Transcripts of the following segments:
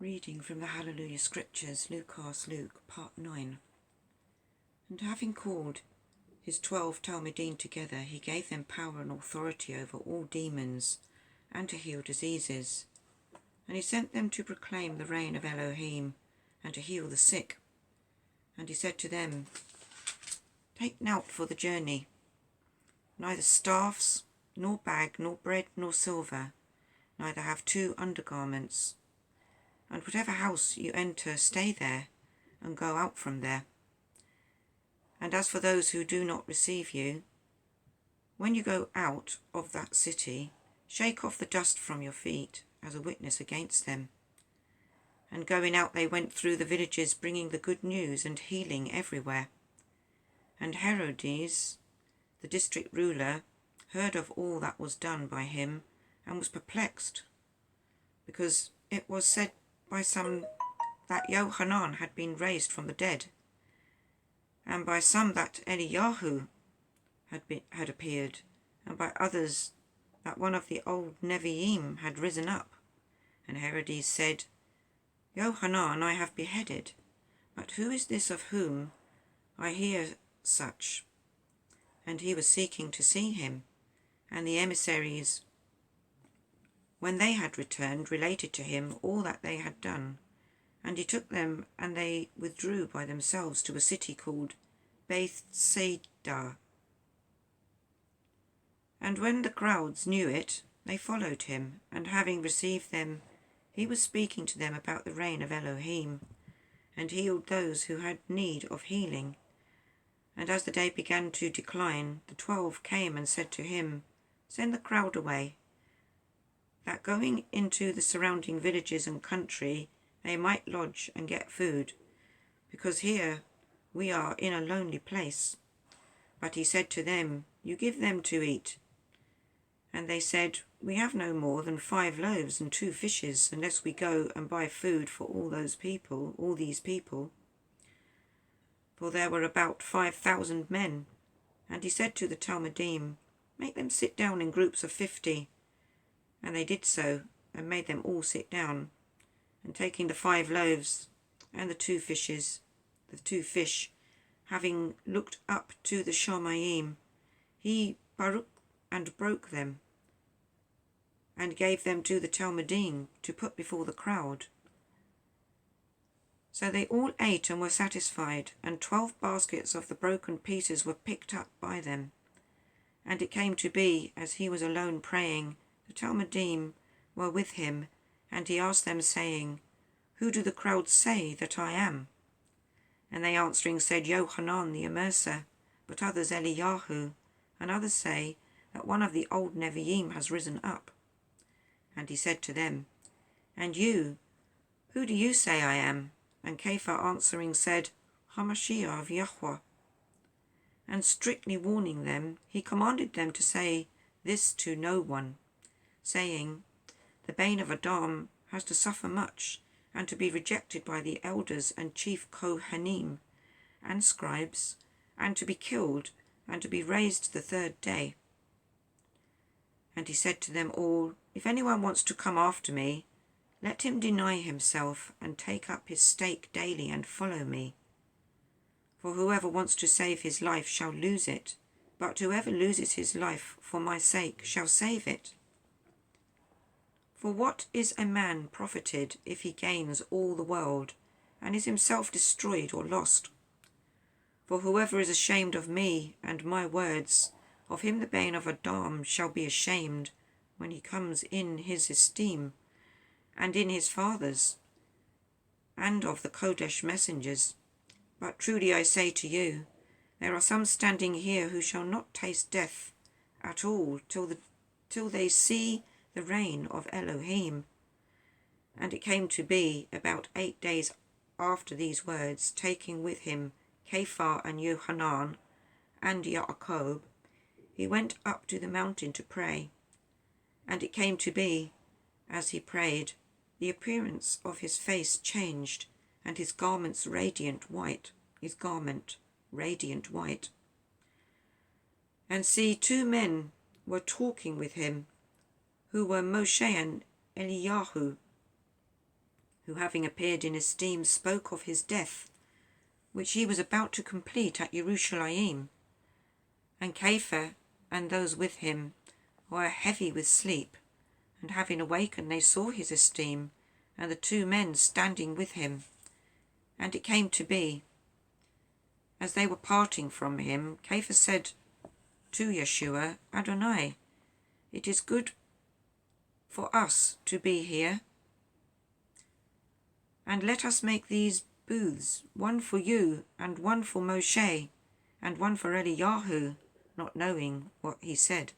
Reading from the Hallelujah Scriptures, Luqas, Luke, part 9. And having called his 12 Talmudim together, he gave them power and authority over all demons, and to heal diseases. And he sent them to proclaim the reign of Elohim, and to heal the sick. And he said to them, Take nought for the journey, neither staffs, nor bag, nor bread, nor silver, neither have 2 undergarments. And whatever house you enter, stay there, and go out from there. And as for those who do not receive you, when you go out of that city, shake off the dust from your feet as a witness against them. And going out they went through the villages, bringing the good news and healing everywhere. And Herodes, the district ruler, heard of all that was done by him, and was perplexed, because it was said by some that Yohanan had been raised from the dead, and by some that Eliyahu had appeared, and by others that one of the old Nevi'im had risen up. And Herodes said, Yohanan I have beheaded, but who is this of whom I hear such? And he was seeking to see him, and the emissaries, when they had returned, related to him all that they had done. And he took them, and they withdrew by themselves to a city called Bethsaida. And when the crowds knew it, they followed him, and having received them, he was speaking to them about the reign of Elohim, and healed those who had need of healing. And as the day began to decline, the 12 came and said to him, Send the crowd away, that going into the surrounding villages and country they might lodge and get food, because here we are in a lonely place. But he said to them, You give them to eat. And they said, We have no more than 5 loaves and 2 fishes, unless we go and buy food for all these people. For there were about 5,000 men. And he said to the Talmudim, Make them sit down in groups of 50. And they did so, and made them all sit down. And taking the 5 loaves and the 2 fish, having looked up to the Shamayim, he broke them, and gave them to the Talmudim to put before the crowd. So they all ate and were satisfied, and 12 baskets of the broken pieces were picked up by them. And it came to be, as he was alone praying, the Talmudim were with him, and he asked them, saying, Who do the crowd say that I am? And they answering said, Yohanan the Immerser, but others Eliyahu, and others say that one of the old Nevi'im has risen up. And he said to them, And you, who do you say I am? And Kepha answering said, Mashiach of Yushua. And strictly warning them, he commanded them to say this to no one, saying, The bane of Adam has to suffer much, and to be rejected by the elders and chief Kohanim and scribes, and to be killed, and to be raised the 3rd day. And he said to them all, If anyone wants to come after me, let him deny himself, and take up his stake daily, and follow me. For whoever wants to save his life shall lose it, but whoever loses his life for my sake shall save it. For what is a man profited if he gains all the world, and is himself destroyed or lost? For whoever is ashamed of me and my words, of him the bane of Adam shall be ashamed, when he comes in his esteem, and in his Father's, and of the Qodesh messengers. But truly I say to you, there are some standing here who shall not taste death at all till they see the reign of Elohim. And it came to be, about 8 days after these words, taking with him Kepha and Yohanan and Yaakov, he went up to the mountain to pray. And it came to be, as he prayed, the appearance of his face changed, and his garment radiant white. And see, 2 men were talking with him, who were Moshe and Eliyahu, who having appeared in esteem spoke of his death, which he was about to complete at Yerushalayim. And Kepha and those with him were heavy with sleep, and having awakened they saw his esteem, and the two men standing with him. And it came to be, as they were parting from him, Kepha said to Yushua, Adonai, it is good for us to be here, and let us make these booths, one for you, and one for Moshe, and one for Eliyahu, not knowing what he said.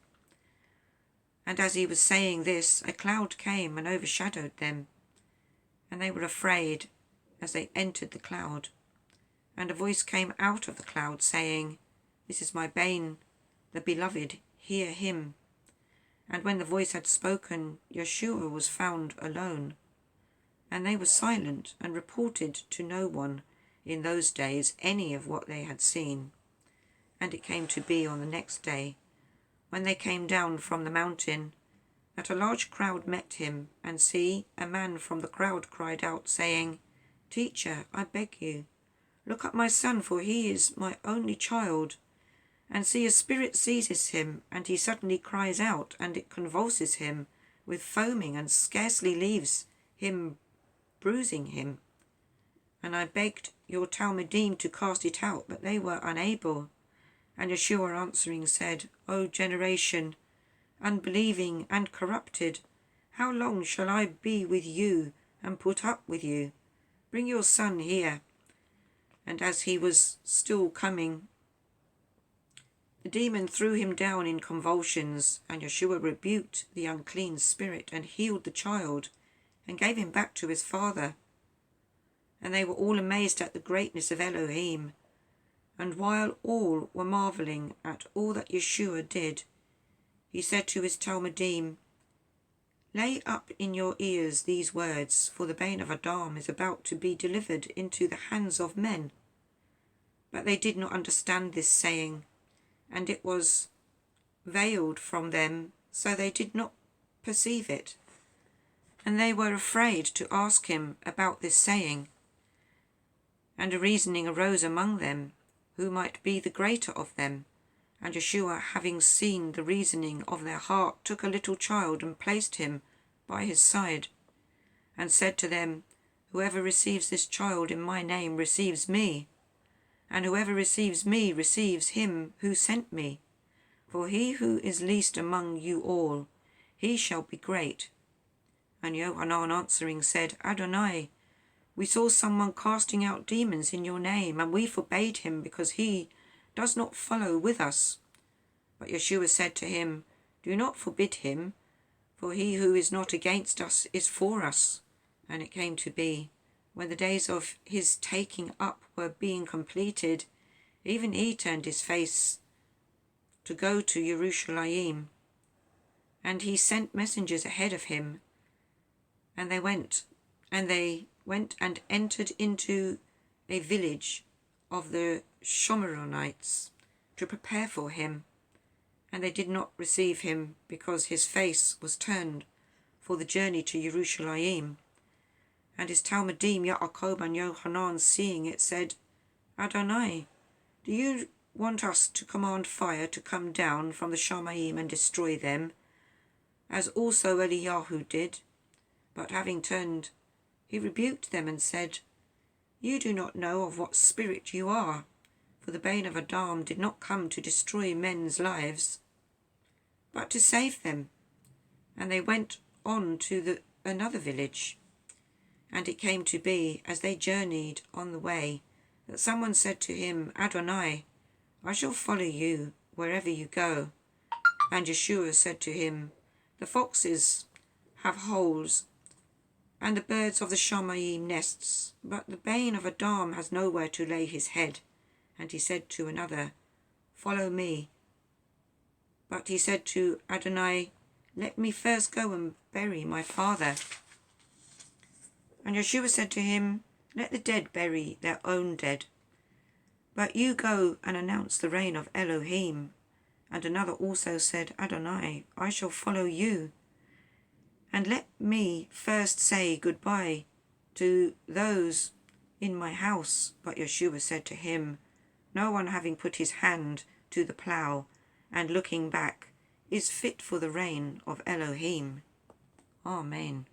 And as he was saying this, a cloud came and overshadowed them, and they were afraid as they entered the cloud. And a voice came out of the cloud, saying, This is my bane, the beloved, hear him. And when the voice had spoken, Yushua was found alone. And they were silent, and reported to no one in those days any of what they had seen. And it came to be on the next day, when they came down from the mountain, that a large crowd met him, and see, a man from the crowd cried out, saying, Teacher, I beg you, look up my son, for he is my only child. And see, a spirit seizes him, and he suddenly cries out, and it convulses him with foaming, and scarcely leaves him, bruising him. And I begged your Talmudim to cast it out, but they were unable. And Yushua answering said, O generation, unbelieving and corrupted, how long shall I be with you and put up with you? Bring your son here. And as he was still coming, the demon threw him down in convulsions, and Yushua rebuked the unclean spirit and healed the child, and gave him back to his father. And they were all amazed at the greatness of Elohim. And while all were marvelling at all that Yushua did, he said to his Talmudim, Lay up in your ears these words, for the bane of Adam is about to be delivered into the hands of men. But they did not understand this saying, and it was veiled from them, so they did not perceive it. And they were afraid to ask him about this saying. And a reasoning arose among them, who might be the greater of them. And Yushua, having seen the reasoning of their heart, took a little child and placed him by his side, and said to them, Whoever receives this child in my name receives me, and whoever receives me receives him who sent me. For he who is least among you all, he shall be great. And Yohanan answering said, Adonai, we saw someone casting out demons in your name, and we forbade him, because he does not follow with us. But Yushua said to him, Do not forbid him, for he who is not against us is for us. And it came to be, when the days of his taking up were being completed, even he turned his face to go to Yerushalayim. And he sent messengers ahead of him, and they went and entered into a village of the Shomeronites to prepare for him. And they did not receive him, because his face was turned for the journey to Yerushalayim. And his Talmudim, Yaakov and Yohanan, seeing it, said, Adonai, do you want us to command fire to come down from the Shamayim and destroy them, as also Eliyahu did? But having turned, he rebuked them and said, You do not know of what spirit you are, for the bane of Adam did not come to destroy men's lives, but to save them. And they went on to another village. And it came to be, as they journeyed on the way, that someone said to him, Adonai, I shall follow you wherever you go. And Yushua said to him, The foxes have holes, and the birds of the Shamayim nests, but the bane of Adam has nowhere to lay his head. And he said to another, Follow me. But he said to Adonai, Let me first go and bury my father. And Yushua said to him, Let the dead bury their own dead. But you go and announce the reign of Elohim. And another also said, Adonai, I shall follow you. And let me first say goodbye to those in my house. But Yushua said to him, no one having put his hand to the plough and looking back is fit for the reign of Elohim. Amen.